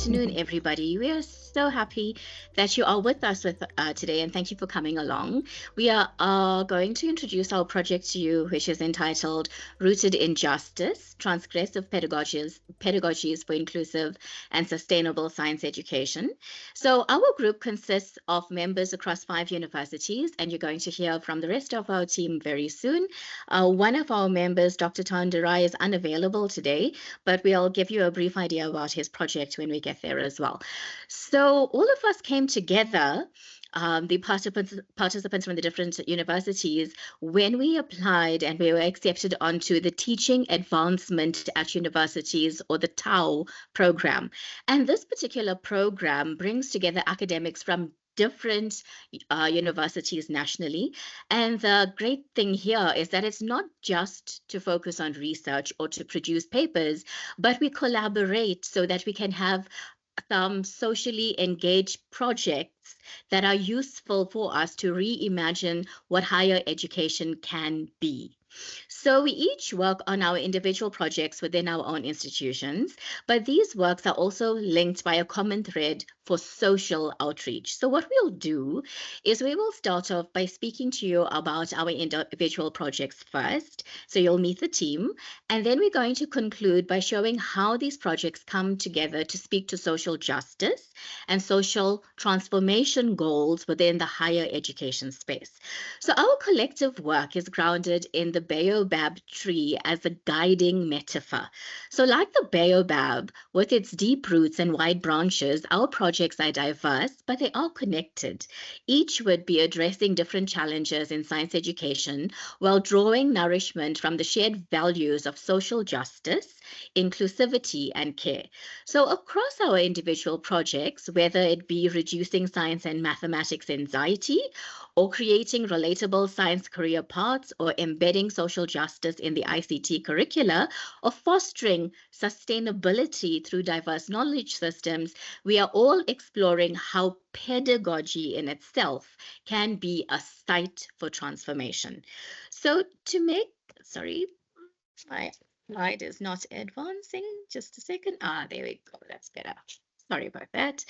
afternoon, everybody. We are so happy that you are with us today, and thank you for coming along. We are going to introduce our project to you, which is entitled Rooted in Justice, Transgressive Pedagogies for Inclusive and Sustainable Science Education. So our group consists of members across 5 universities, and you're going to hear from the rest of our team very soon. One of our members, Dr. Tonderai, is unavailable today, but we'll give you a brief idea about his project when we get there as well. So all of us came together, the participants from the different universities, when we applied and we were accepted onto the Teaching Advancement at Universities, or the TAU program. And this particular program brings together academics from different universities nationally. And the great thing here is that it's not just to focus on research or to produce papers, but we collaborate so that we can have some socially engaged projects that are useful for us to reimagine what higher education can be. So we each work on our individual projects within our own institutions, but these works are also linked by a common thread for social outreach. So what we'll do is we will start off by speaking to you about our individual projects first. So you'll meet the team, and then we're going to conclude by showing how these projects come together to speak to social justice and social transformation goals within the higher education space. So our collective work is grounded in the baobab tree as a guiding metaphor. So like the baobab, with its deep roots and wide branches, our projects are diverse, but they are connected. Each would be addressing different challenges in science education while drawing nourishment from the shared values of social justice, inclusivity, and care. So across our individual projects, whether it be reducing science and mathematics anxiety, or creating relatable science career paths, or embedding social justice in the ICT curricula, or fostering sustainability through diverse knowledge systems, we are all exploring how pedagogy in itself can be a site for transformation. So to make, sorry, my slide is not advancing. Just a second. There we go. That's better. Sorry about that.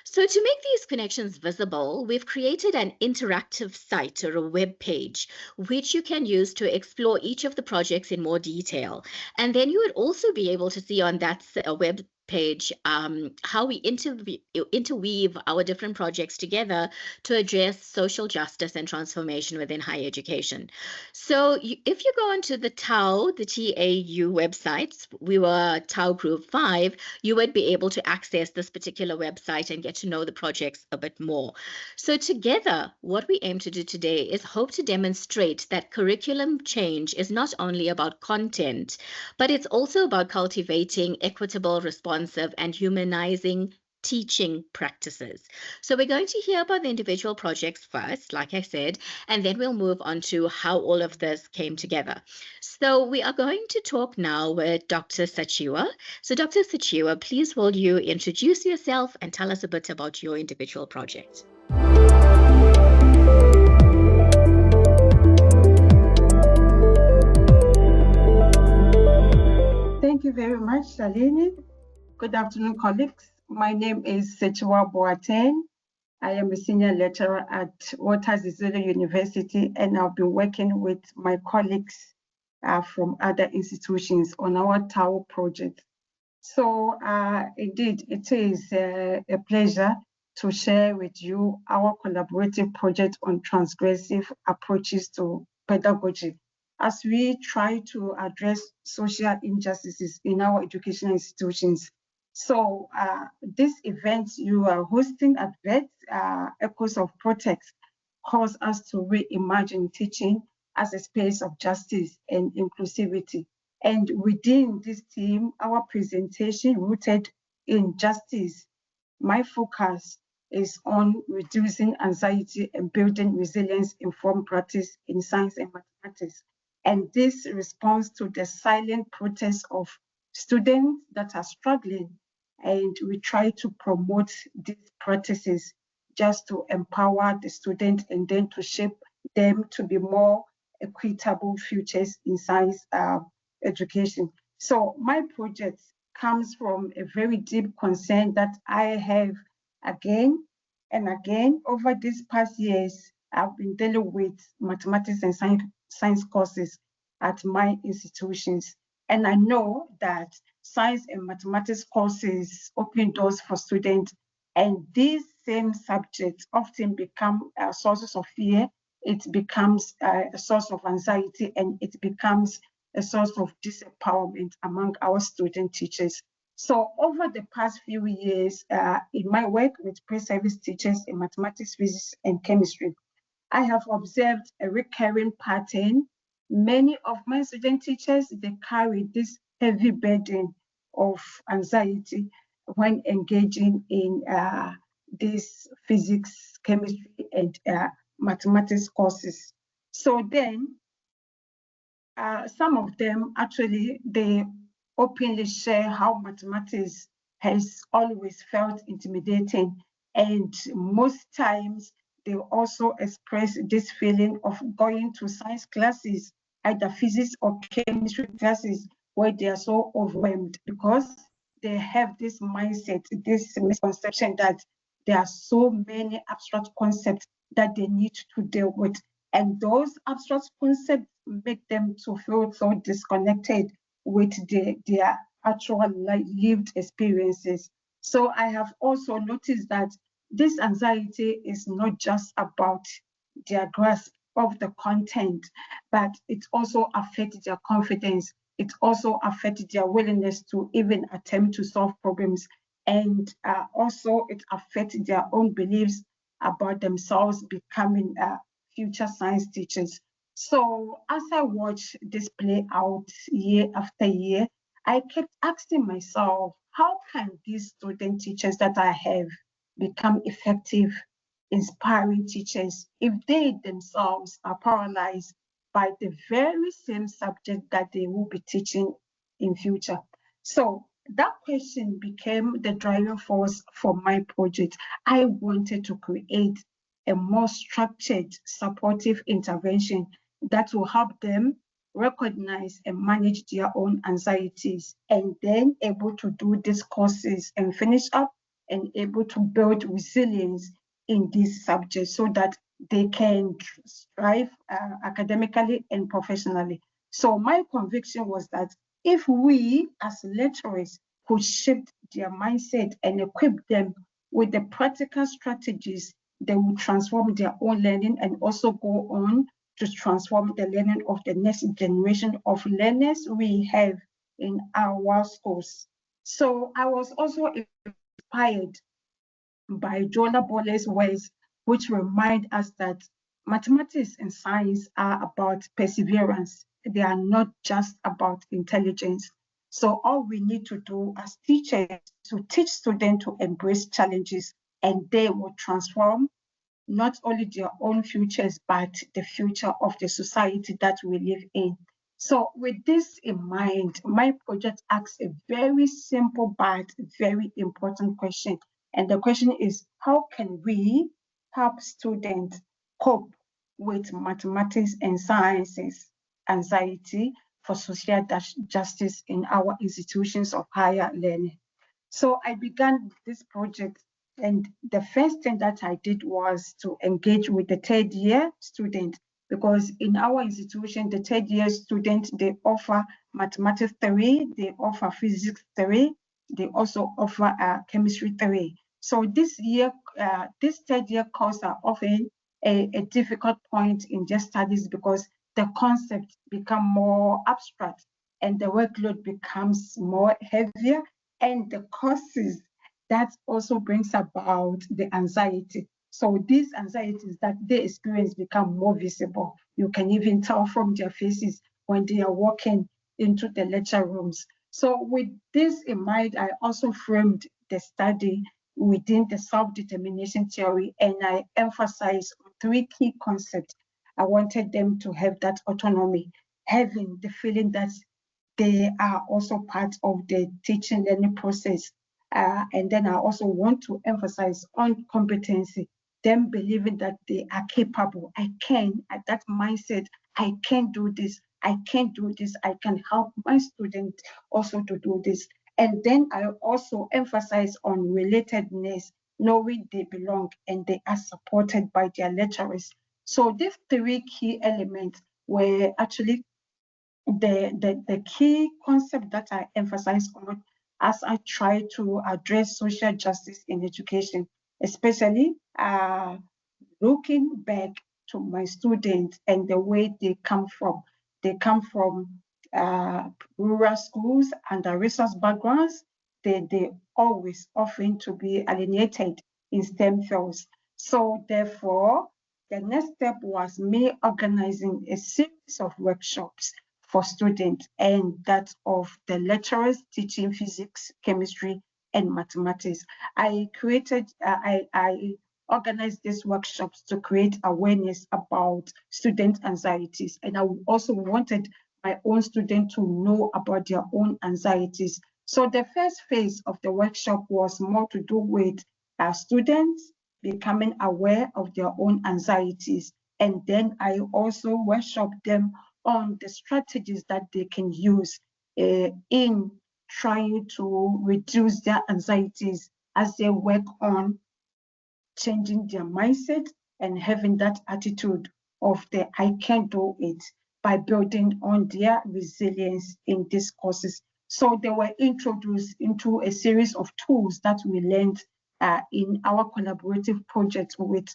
So to make these connections visible, we've created an interactive site or a web page, which you can use to explore each of the projects in more detail. And then you would also be able to see on that web page how we interweave our different projects together to address social justice and transformation within higher education. So if you go onto the TAU, the TAU websites, we were TAU Group 5, you would be able to access this particular website and get to know the projects a bit more. So together, what we aim to do today is hope to demonstrate that curriculum change is not only about content, but it's also about cultivating equitable, responsive, and humanizing teaching practices. So we're going to hear about the individual projects first, like I said, and then we'll move on to how all of this came together. So we are going to talk now with Dr. Sakyiwaa. So Dr. Sakyiwaa, please will you introduce yourself and tell us a bit about your individual project? Thank you very much, Shalini. Good afternoon, colleagues. My name is Sakyiwaa Boateng. I am a senior lecturer at Walter Sisulu University, and I've been working with my colleagues from other institutions on our TAU project. So indeed, it is a pleasure to share with you our collaborative project on transgressive approaches to pedagogy, as we try to address social injustices in our educational institutions. So this event you are hosting at VET, Echoes of Protect, calls us to reimagine teaching as a space of justice and inclusivity. And within this theme, our presentation rooted in justice, my focus is on reducing anxiety and building resilience-informed practice in science and mathematics. And this responds to the silent protest of students that are struggling. And we try to promote these practices just to empower the student and then to shape them to be more equitable futures in science education. So my project comes from a very deep concern that I have again and again over these past years. I've been dealing with mathematics and science courses at my institutions. And I know that science and mathematics courses open doors for students, and these same subjects often become sources of fear. It becomes a source of anxiety, and it becomes a source of disempowerment among our student teachers. So over the past few years, in my work with pre-service teachers in mathematics, physics, and chemistry, I have observed a recurring pattern. Many of my student teachers, they carry this heavy burden of anxiety when engaging in these physics, chemistry, and mathematics courses. So then, some of them actually, they openly share how mathematics has always felt intimidating, and most times they also express this feeling of going to science classes, either physics or chemistry classes, where they are so overwhelmed because they have this mindset, this misconception that there are so many abstract concepts that they need to deal with. And those abstract concepts make them to feel so disconnected with their actual lived experiences. So I have also noticed that this anxiety is not just about their grasp of the content, but it also affects their confidence. It also affects their willingness to even attempt to solve problems. And also it affects their own beliefs about themselves becoming future science teachers. So as I watched this play out year after year, I kept asking myself, how can these student teachers that I have become effective, inspiring teachers if they themselves are paralyzed by the very same subject that they will be teaching in future? So that question became the driving force for my project. I wanted to create a more structured, supportive intervention that will help them recognize and manage their own anxieties, and then able to do these courses and finish up and able to build resilience in these subjects so that they can strive academically and professionally. So my conviction was that if we as lecturers could shift their mindset and equip them with the practical strategies, they will transform their own learning and also go on to transform the learning of the next generation of learners we have in our schools. So I was also inspired by Jola Bole's words, which remind us that mathematics and science are about perseverance. They are not just about intelligence. So all we need to do as teachers is to teach students to embrace challenges, and they will transform not only their own futures, but the future of the society that we live in. So with this in mind, my project asks a very simple but very important question. And the question is, how can we help students cope with mathematics and sciences anxiety for social justice in our institutions of higher learning? So I began this project, and the first thing that I did was to engage with the third year student, because in our institution, the third year students, they offer mathematics theory, they offer physics theory, they also offer chemistry theory. So this year, this third year course are often a difficult point in their studies because the concepts become more abstract and the workload becomes more heavier, and the causes that also brings about the anxiety. So these anxieties that they experience become more visible. You can even tell from their faces when they are walking into the lecture rooms. So with this in mind, I also framed the study within the self-determination theory, and I emphasized on three key concepts. I wanted them to have that autonomy, having the feeling that they are also part of the teaching learning process. And then I also want to emphasize on competency, them believing that they are capable. I can, at that mindset, I can do this, I can do this, I can help my student also to do this. And then I also emphasize on relatedness, knowing they belong and they are supported by their lecturers. So these three key elements were actually the key concept that I emphasize on as I try to address social justice in education, especially looking back to my students and the way they come from. They come from rural schools and the resource backgrounds. They always often to be alienated in STEM fields. So therefore, the next step was me organizing a series of workshops for students, and that of the lecturers teaching physics, chemistry, and mathematics. I organized these workshops to create awareness about student anxieties, and I also wanted my own students to know about their own anxieties. So the first phase of the workshop was more to do with students becoming aware of their own anxieties, and then I also workshopped them on the strategies that they can use in trying to reduce their anxieties as they work on changing their mindset and having that attitude of the I can do it by building on their resilience in these courses. So they were introduced into a series of tools that we learned in our collaborative project with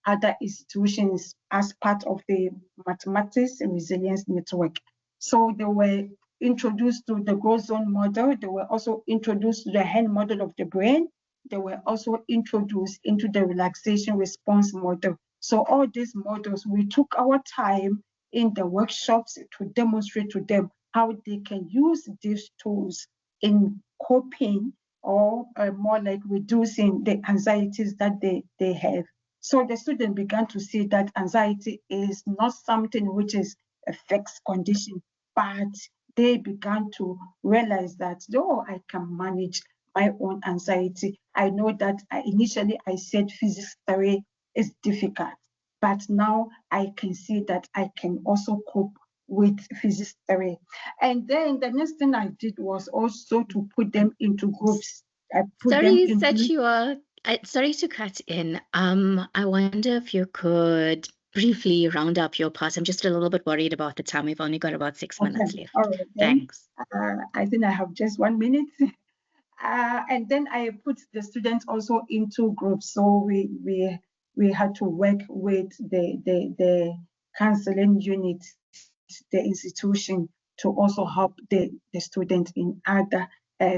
other institutions as part of the Mathematics and Resilience Network. So they were introduced to the growth zone model. They were also introduced to the hand model of the brain. They were also introduced into the relaxation response model. So all these models, we took our time in the workshops to demonstrate to them how they can use these tools in coping or more like reducing the anxieties that they have. So the student began to see that anxiety is not something which is a fixed condition, but they began to realize that, oh, I can manage my own anxiety. I know that initially I said physics theory is difficult, but now I can see that I can also cope with physics theory. And then the next thing I did was also to put them into groups. I put them Sorry, in Sakyiwaa. Sorry to cut in. I wonder if you could briefly round up your part. I'm just a little bit worried about the time. We've only got about 6 minutes left. All right, then. Thanks. I think I have just 1 minute. And then I put the students also into groups. So we had to work with the counseling unit, the institution, to also help the student in other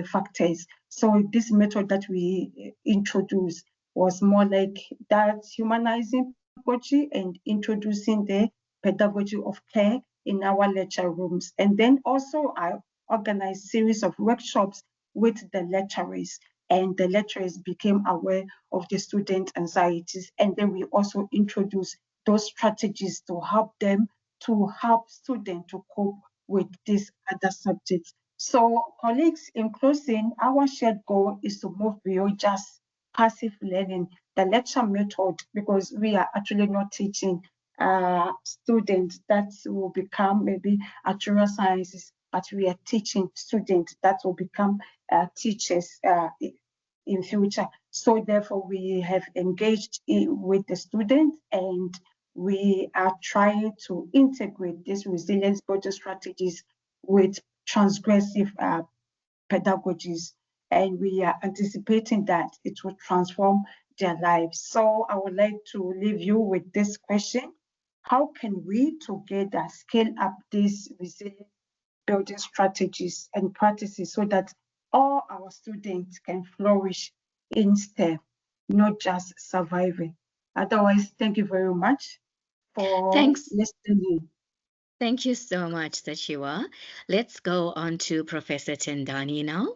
factors. So this method that we introduced was more like that humanizing pedagogy and introducing the pedagogy of care in our lecture rooms. And then also I organized series of workshops with the lecturers, and the lecturers became aware of the student anxieties. And then we also introduced those strategies to help them, to help students to cope with these other subjects. So colleagues, in closing, our shared goal is to move beyond just passive learning, the lecture method, because we are actually not teaching students that will become maybe actuarial sciences, but we are teaching students that will become teachers in future. So therefore, we have engaged with the students, and we are trying to integrate these resilience building strategies with transgressive pedagogies, and we are anticipating that it will transform their lives. So I would like to leave you with this question: how can we together scale up these resilience building strategies and practices so that all our students can flourish in STEM, not just surviving? Otherwise, thank you very much for Thanks. listening. Thank you so much, Sakyiwaa. Let's go on to Professor Tendani now.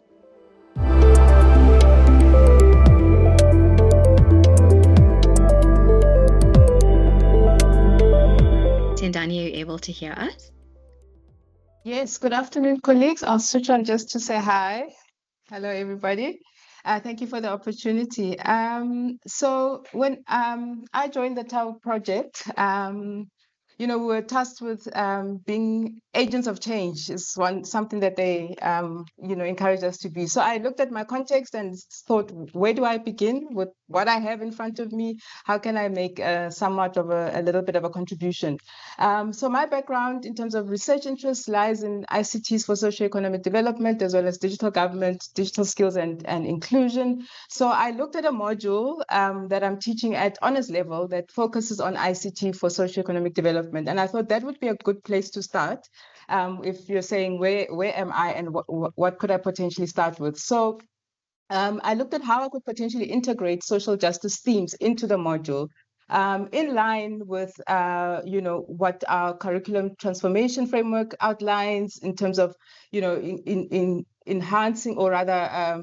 Tendani, are you able to hear us? Yes, good afternoon, colleagues. I'll switch on just to say hi. Hello, everybody. Thank you for the opportunity. So when I joined the TAO project, were tasked with being agents of change is something that they, encouraged us to be. So I looked at my context and thought, where do I begin with what I have in front of me? How can I make somewhat of a little bit of a contribution? So my background in terms of research interests lies in ICTs for socioeconomic development, as well as digital government, digital skills and inclusion. So I looked at a module that I'm teaching at honors level that focuses on ICT for socioeconomic development. And I thought that would be a good place to start if you're saying, where am I and what could I potentially start with? So I looked at how I could potentially integrate social justice themes into the module in line with, what our curriculum transformation framework outlines in terms of, in enhancing or rather,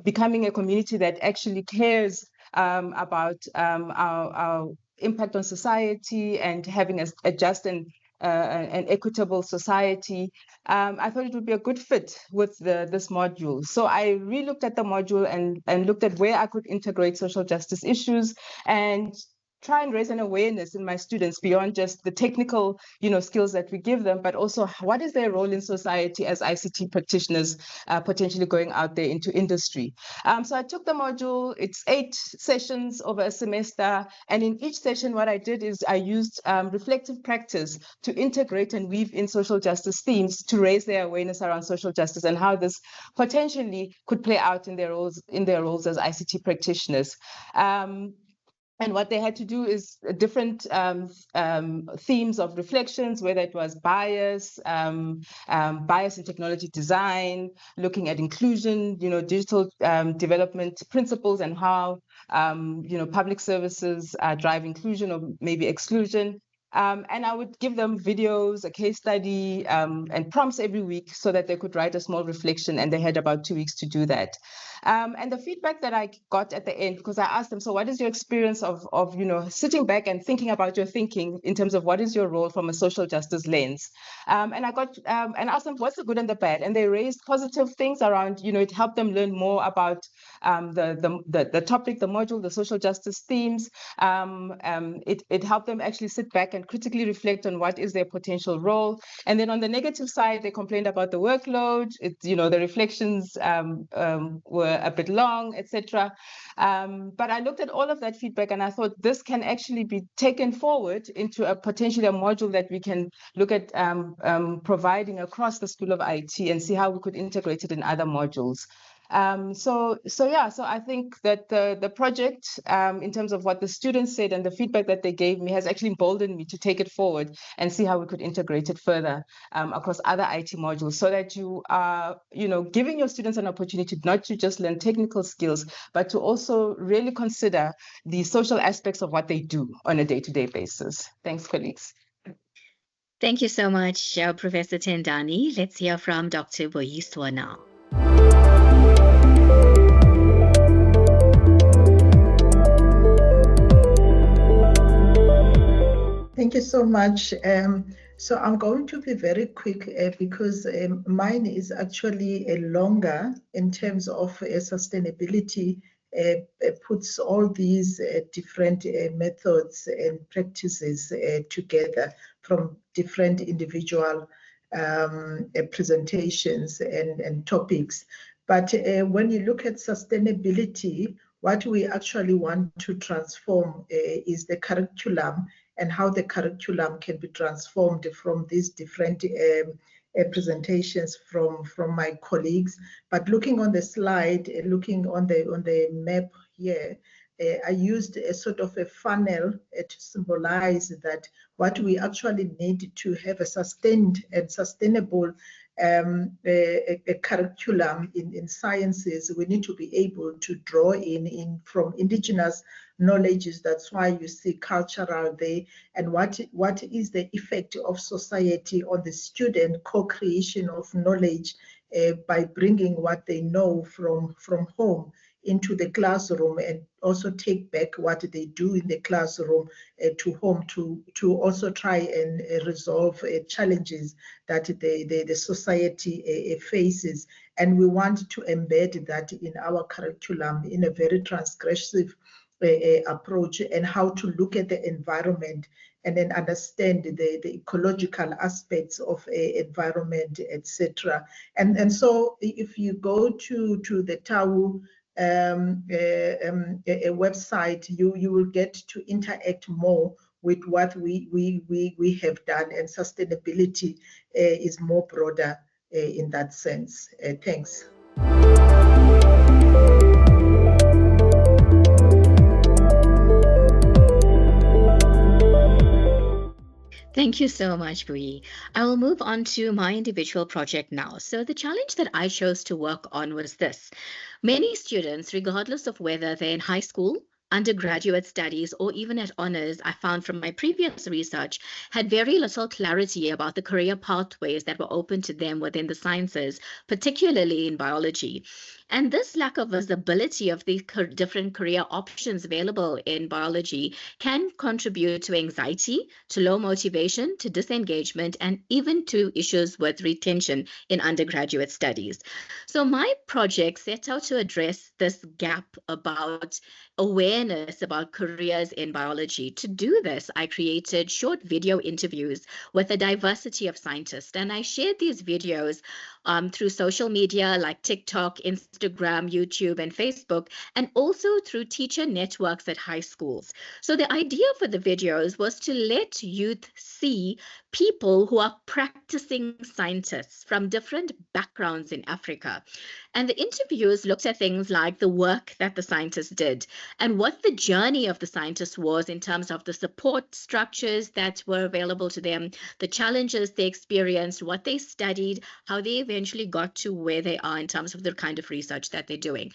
becoming a community that actually cares about our impact on society and having a just and an equitable society. I thought it would be a good fit with this module. So I re-looked at the module and looked at where I could integrate social justice issues and try and raise an awareness in my students beyond just the technical, skills that we give them, but also what is their role in society as ICT practitioners potentially going out there into industry. So I took the module, it's 8 sessions over a semester. And in each session, what I did is I used reflective practice to integrate and weave in social justice themes to raise their awareness around social justice and how this potentially could play out in their roles as ICT practitioners. And what they had to do is different themes of reflections, whether it was bias, bias in technology design, looking at inclusion, digital development principles and how, public services drive inclusion or maybe exclusion. And I would give them videos, a case study, and prompts every week so that they could write a small reflection, and they had about 2 weeks to do that. And the feedback that I got at the end, because I asked them, so what is your experience of sitting back and thinking about your thinking in terms of what is your role from a social justice lens? And I got and asked them, what's the good and the bad? And they raised positive things around, it helped them learn more about the topic, the module, the social justice themes. It helped them actually sit back and critically reflect on what is their potential role. And then on the negative side, they complained about the workload. The reflections were a bit long, etc. But I looked at all of that feedback and I thought this can actually be taken forward into potentially a module that we can look at providing across the School of IT and see how we could integrate it in other modules. So I think that the project, in terms of what the students said and the feedback that they gave me, has actually emboldened me to take it forward and see how we could integrate it further across other IT modules, so that you are, giving your students an opportunity not to just learn technical skills, but to also really consider the social aspects of what they do on a day-to-day basis. Thanks, colleagues. Thank you so much, Professor Tendani. Let's hear from Dr. Buyiswa now. Thank you so much. So I'm going to be very quick because mine is actually longer in terms of sustainability. Puts all these different methods and practices together from different individual presentations and topics. But when you look at sustainability, what we actually want to transform is the curriculum and how the curriculum can be transformed from these different presentations from my colleagues. But looking on the slide, looking on the map here, I used a sort of a funnel to symbolize that what we actually need to have a sustained and sustainable a curriculum in sciences, we need to be able to draw in from indigenous knowledges. That's why you see cultural there, and what is the effect of society on the student co-creation of knowledge by bringing what they know from home into the classroom, and also take back what they do in the classroom to home to also try and resolve challenges that the society faces. And we want to embed that in our curriculum in a very transgressive approach, and how to look at the environment and then understand the ecological aspects of environment, etc. And so if you go to the TAU a website, you will get to interact more with what we have done, and sustainability is more broader in that sense. Thanks. Thank you so much, Bui. I will move on to my individual project now. So the challenge that I chose to work on was this. Many students, regardless of whether they're in high school, undergraduate studies, or even at honors, I found from my previous research, had very little clarity about the career pathways that were open to them within the sciences, particularly in biology. And this lack of visibility of the different career options available in biology can contribute to anxiety, to low motivation, to disengagement, and even to issues with retention in undergraduate studies. So my project set out to address this gap about awareness about careers in biology. To do this, I created short video interviews with a diversity of scientists, and I shared these videos through social media like TikTok, Instagram, YouTube, and Facebook, and also through teacher networks at high schools. So the idea for the videos was to let youth see people who are practicing scientists from different backgrounds in Africa. And the interviews looked at things like the work that the scientists did and what the journey of the scientists was in terms of the support structures that were available to them, the challenges they experienced, what they studied, how they eventually got to where they are in terms of the kind of research that they're doing.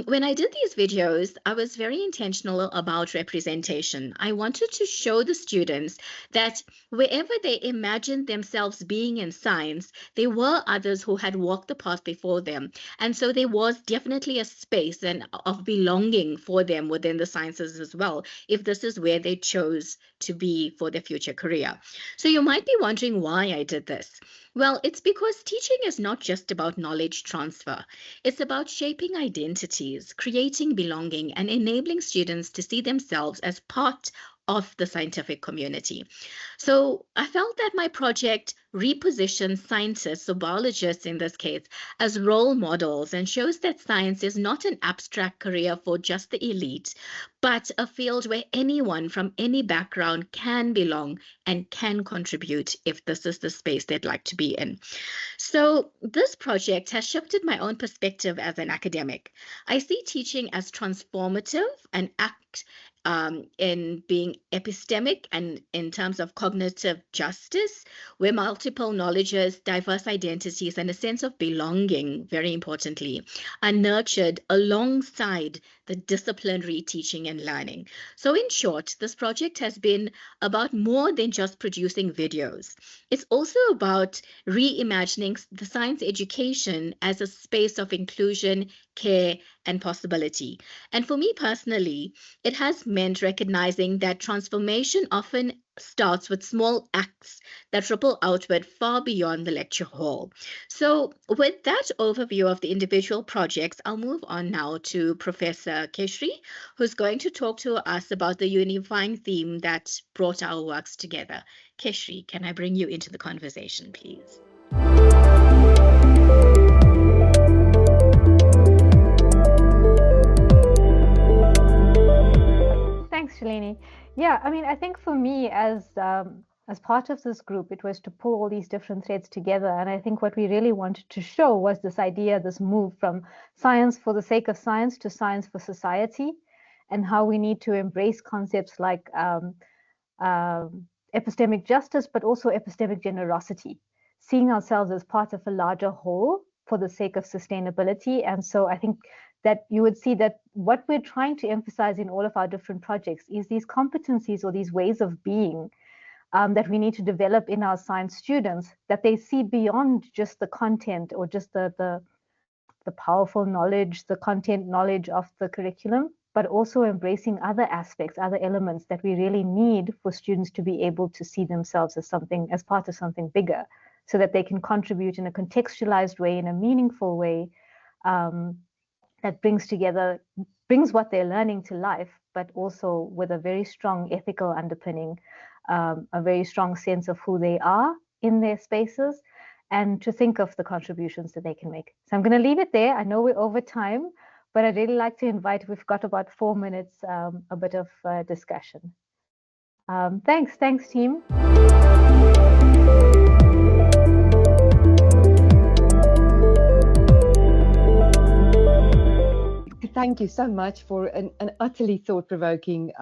When I did these videos, I was very intentional about representation. I wanted to show the students that wherever they imagined themselves being in science, there were others who had walked the path before them. And so there was definitely a space of belonging for them within the sciences as well, if this is where they chose to be for their future career. So you might be wondering why I did this. Well, it's because teaching is not just about knowledge transfer. It's about shaping identities, creating belonging, and enabling students to see themselves as part of the scientific community. So I felt that my project repositions scientists, so biologists in this case, as role models and shows that science is not an abstract career for just the elite, but a field where anyone from any background can belong and can contribute if this is the space they'd like to be in. So this project has shifted my own perspective as an academic. I see teaching as transformative and act in being epistemic and in terms of cognitive justice, where multiple knowledges, diverse identities, and a sense of belonging, very importantly, are nurtured alongside the disciplinary teaching and learning. So in short, this project has been about more than just producing videos. It's also about reimagining the science education as a space of inclusion, care, and possibility. And for me personally, it has meant recognizing that transformation often starts with small acts that ripple outward far beyond the lecture hall. So with that overview of the individual projects, I'll move on now to Professor Kershree, who's going to talk to us about the unifying theme that brought our works together. Kershree, can I bring you into the conversation, please? Thanks, Shalini. Yeah, I mean, I think for me as part of this group, it was to pull all these different threads together. And I think what we really wanted to show was this idea, this move from science for the sake of science to science for society, and how we need to embrace concepts like epistemic justice, but also epistemic generosity, seeing ourselves as part of a larger whole for the sake of sustainability. And so I think that you would see that what we're trying to emphasize in all of our different projects is these competencies or these ways of being that we need to develop in our science students, that they see beyond just the content or just the powerful knowledge, the content knowledge of the curriculum, but also embracing other aspects, other elements that we really need for students to be able to see themselves as something, as part of something bigger, so that they can contribute in a contextualized way, in a meaningful way, that brings what they're learning to life, but also with a very strong ethical underpinning a very strong sense of who they are in their spaces, and to think of the contributions that they can make. So I'm going to leave it there. I know we're over time, but I'd really like to invite, we've got about 4 minutes, a bit of discussion. Thanks team. Thank you so much for an utterly thought-provoking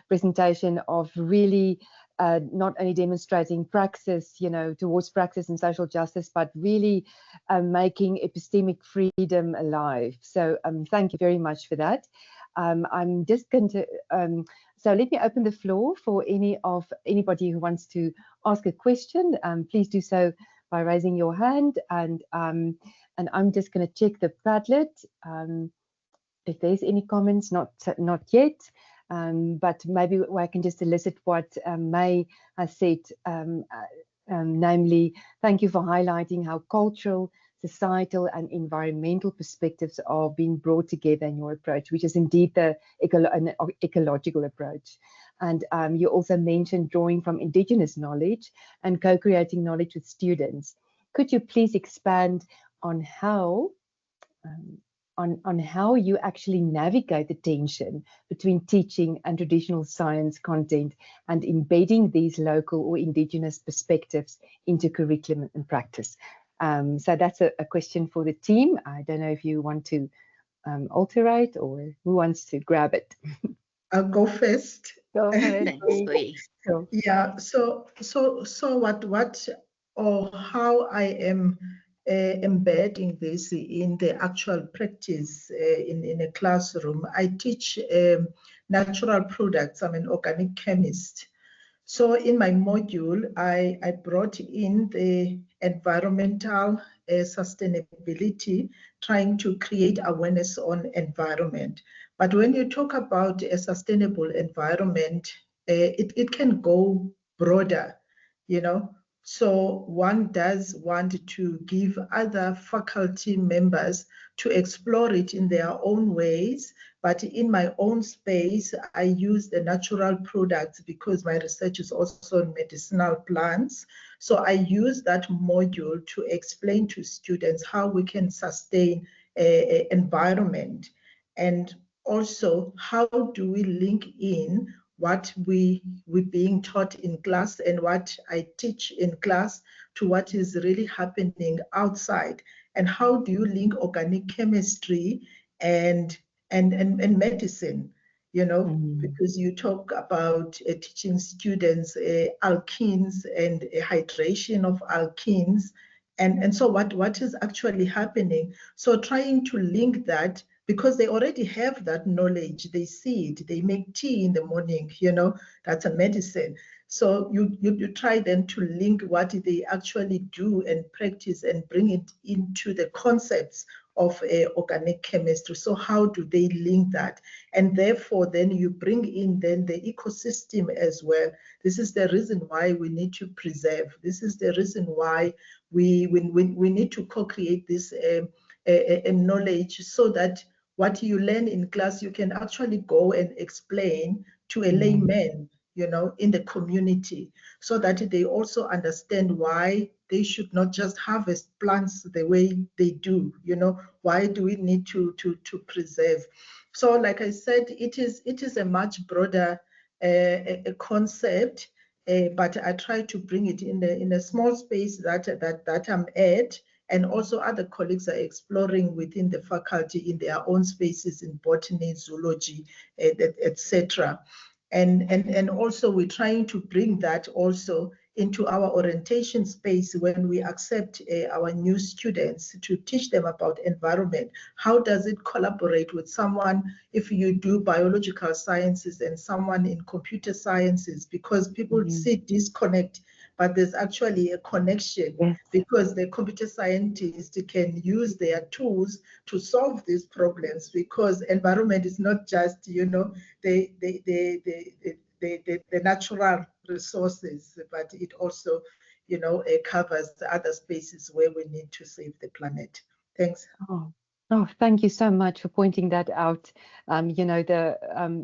presentation of really not only demonstrating praxis, towards praxis and social justice, but really making epistemic freedom alive. So thank you very much for that. I'm just going to, so let me open the floor for anybody who wants to ask a question. Please do so by raising your hand, and I'm just going to check the Padlet. If there's any comments, not yet, but maybe I can just elicit what May has said, namely, thank you for highlighting how cultural, societal and environmental perspectives are being brought together in your approach, which is indeed an ecological approach. And you also mentioned drawing from Indigenous knowledge and co-creating knowledge with students. Could you please expand on how you actually navigate the tension between teaching and traditional science content and embedding these local or Indigenous perspectives into curriculum and practice? So that's a question for the team. I don't know if you want to alterate or who wants to grab it. I'll go first. Go ahead. So, yeah. So what or how I am embedding this in the actual practice in a classroom. I teach natural products. I'm an organic chemist. So in my module, I brought in the environmental sustainability, trying to create awareness on environment. But when you talk about a sustainable environment, it can go broader, So one does want to give other faculty members to explore it in their own ways. But in my own space, I use the natural products because my research is also on medicinal plants. So I use that module to explain to students how we can sustain an environment. And also, how do we link in what we're being taught in class and what I teach in class to what is really happening outside? And how do you link organic chemistry and medicine, because you talk about teaching students alkenes and hydration of alkenes. And so what is actually happening? So trying to link that, because they already have that knowledge, they see it, they make tea in the morning, that's a medicine. So you try then to link what they actually do and practice and bring it into the concepts of organic chemistry. So how do they link that? And therefore, then you bring in then the ecosystem as well. This is the reason why we need to preserve. This is the reason why we need to co-create this knowledge, so that what you learn in class, you can actually go and explain to a layman, in the community, so that they also understand why they should not just harvest plants the way they do, why do we need to preserve? So like I said, it is a much broader a concept, but I try to bring it in a small space that I'm at, and also other colleagues are exploring within the faculty in their own spaces in botany, zoology, etc. And also we're trying to bring that also into our orientation space when we accept our new students, to teach them about environment. How does it collaborate with someone if you do biological sciences and someone in computer sciences? Because people see disconnect, but there's actually a connection, because the computer scientist can use their tools to solve these problems, because environment is not just, the natural resources, but it also, it covers the other spaces where we need to save the planet. Thanks. Oh, thank you so much for pointing that out. The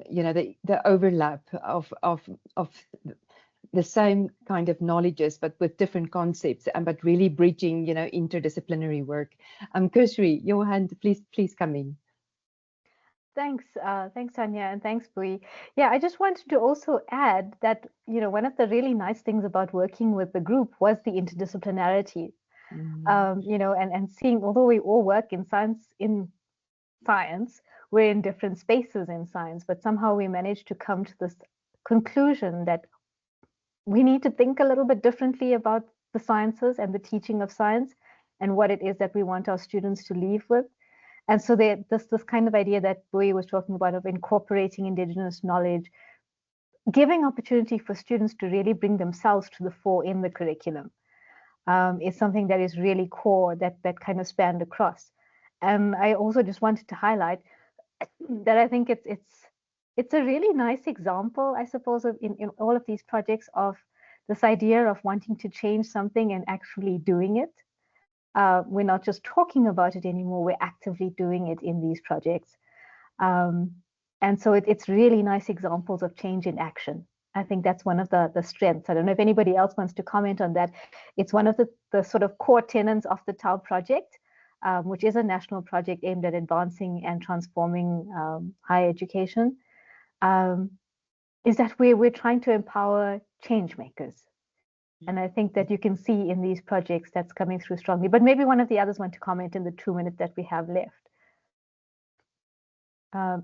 overlap of the same kind of knowledges, but with different concepts, and but really bridging, interdisciplinary work. Kershree, your hand, please come in. Thanks, Tanya, and thanks, Bui. Yeah, I just wanted to also add that, one of the really nice things about working with the group was the interdisciplinarity. And seeing, although we all work in science, we're in different spaces in science, but somehow we managed to come to this conclusion that we need to think a little bit differently about the sciences and the teaching of science and what it is that we want our students to leave with. And so there's this kind of idea that Bui was talking about of incorporating Indigenous knowledge, giving opportunity for students to really bring themselves to the fore in the curriculum, is something that is really core, that kind of spanned across. I also just wanted to highlight that I think it's a really nice example, I suppose, of in all of these projects, of this idea of wanting to change something and actually doing it. We're not just talking about it anymore, we're actively doing it in these projects. And so it's really nice examples of change in action. I think that's one of the strengths. I don't know if anybody else wants to comment on that. It's one of the sort of core tenets of the TAU project, which is a national project aimed at advancing and transforming higher education, is that we're trying to empower change makers. And I think that you can see in these projects that's coming through strongly. But maybe one of the others want to comment in the 2 minutes that we have left.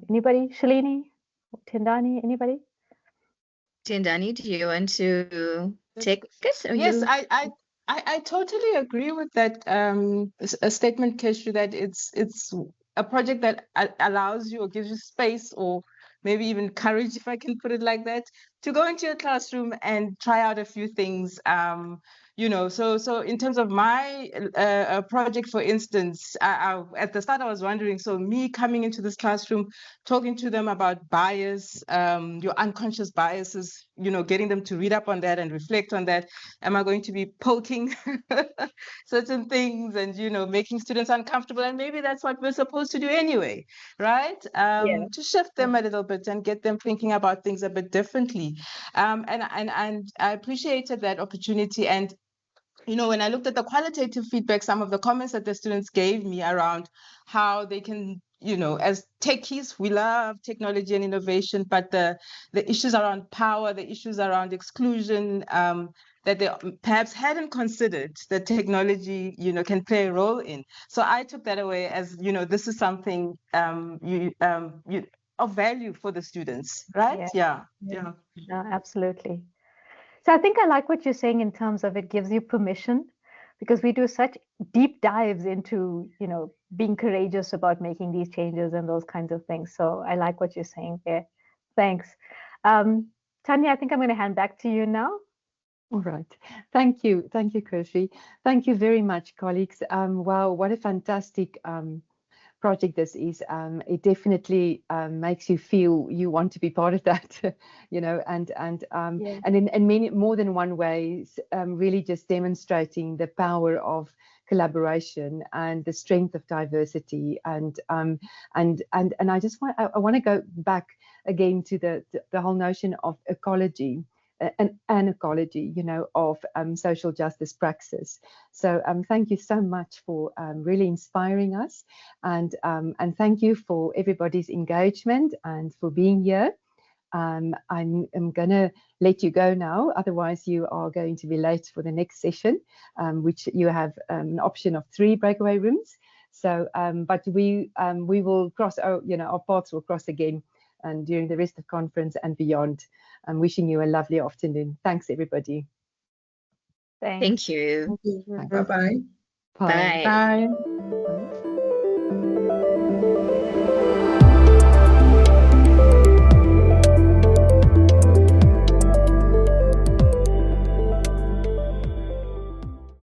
Anybody? Shalini? Tendani? Anybody? Tendani, do you want to take this? Yes, I totally agree with that statement, Kershree, that it's a project that allows you or gives you space, or maybe even courage, if I can put it like that, to go into your classroom and try out a few things. So in terms of my project, for instance, at the start I was wondering, so me coming into this classroom, talking to them about bias, your unconscious biases, getting them to read up on that and reflect on that. Am I going to be poking certain things and, making students uncomfortable? And maybe that's what we're supposed to do anyway, right? To shift them a little bit and get them thinking about things a bit differently. And I appreciated that opportunity. And when I looked at the qualitative feedback, some of the comments that the students gave me around how they can, as techies, we love technology and innovation, but the issues around power, the issues around exclusion, that they perhaps hadn't considered that technology, can play a role in. So I took that away as, this is something of value for the students, right? Yeah. No, absolutely. So I think I like what you're saying in terms of it gives you permission, because we do such deep dives into, being courageous about making these changes and those kinds of things. So I like what you're saying there. Thanks. Tanya, I think I'm going to hand back to you now. All right. Thank you. Thank you, Kershree. Thank you very much, colleagues. Wow, what a fantastic project this is. It definitely makes you feel you want to be part of that, and in many more than one way, really just demonstrating the power of collaboration and the strength of diversity. And I just want to go back again to the whole notion of ecology. An ecology, of social justice praxis. So thank you so much for really inspiring us, and thank you for everybody's engagement and for being here. I'm going to let you go now, otherwise you are going to be late for the next session, which you have an option of 3 breakaway rooms. So, but we will cross, our paths will cross again, and during the rest of the conference and beyond. I'm wishing you a lovely afternoon. Thanks, everybody. Thank you. Bye-bye. Bye. Bye.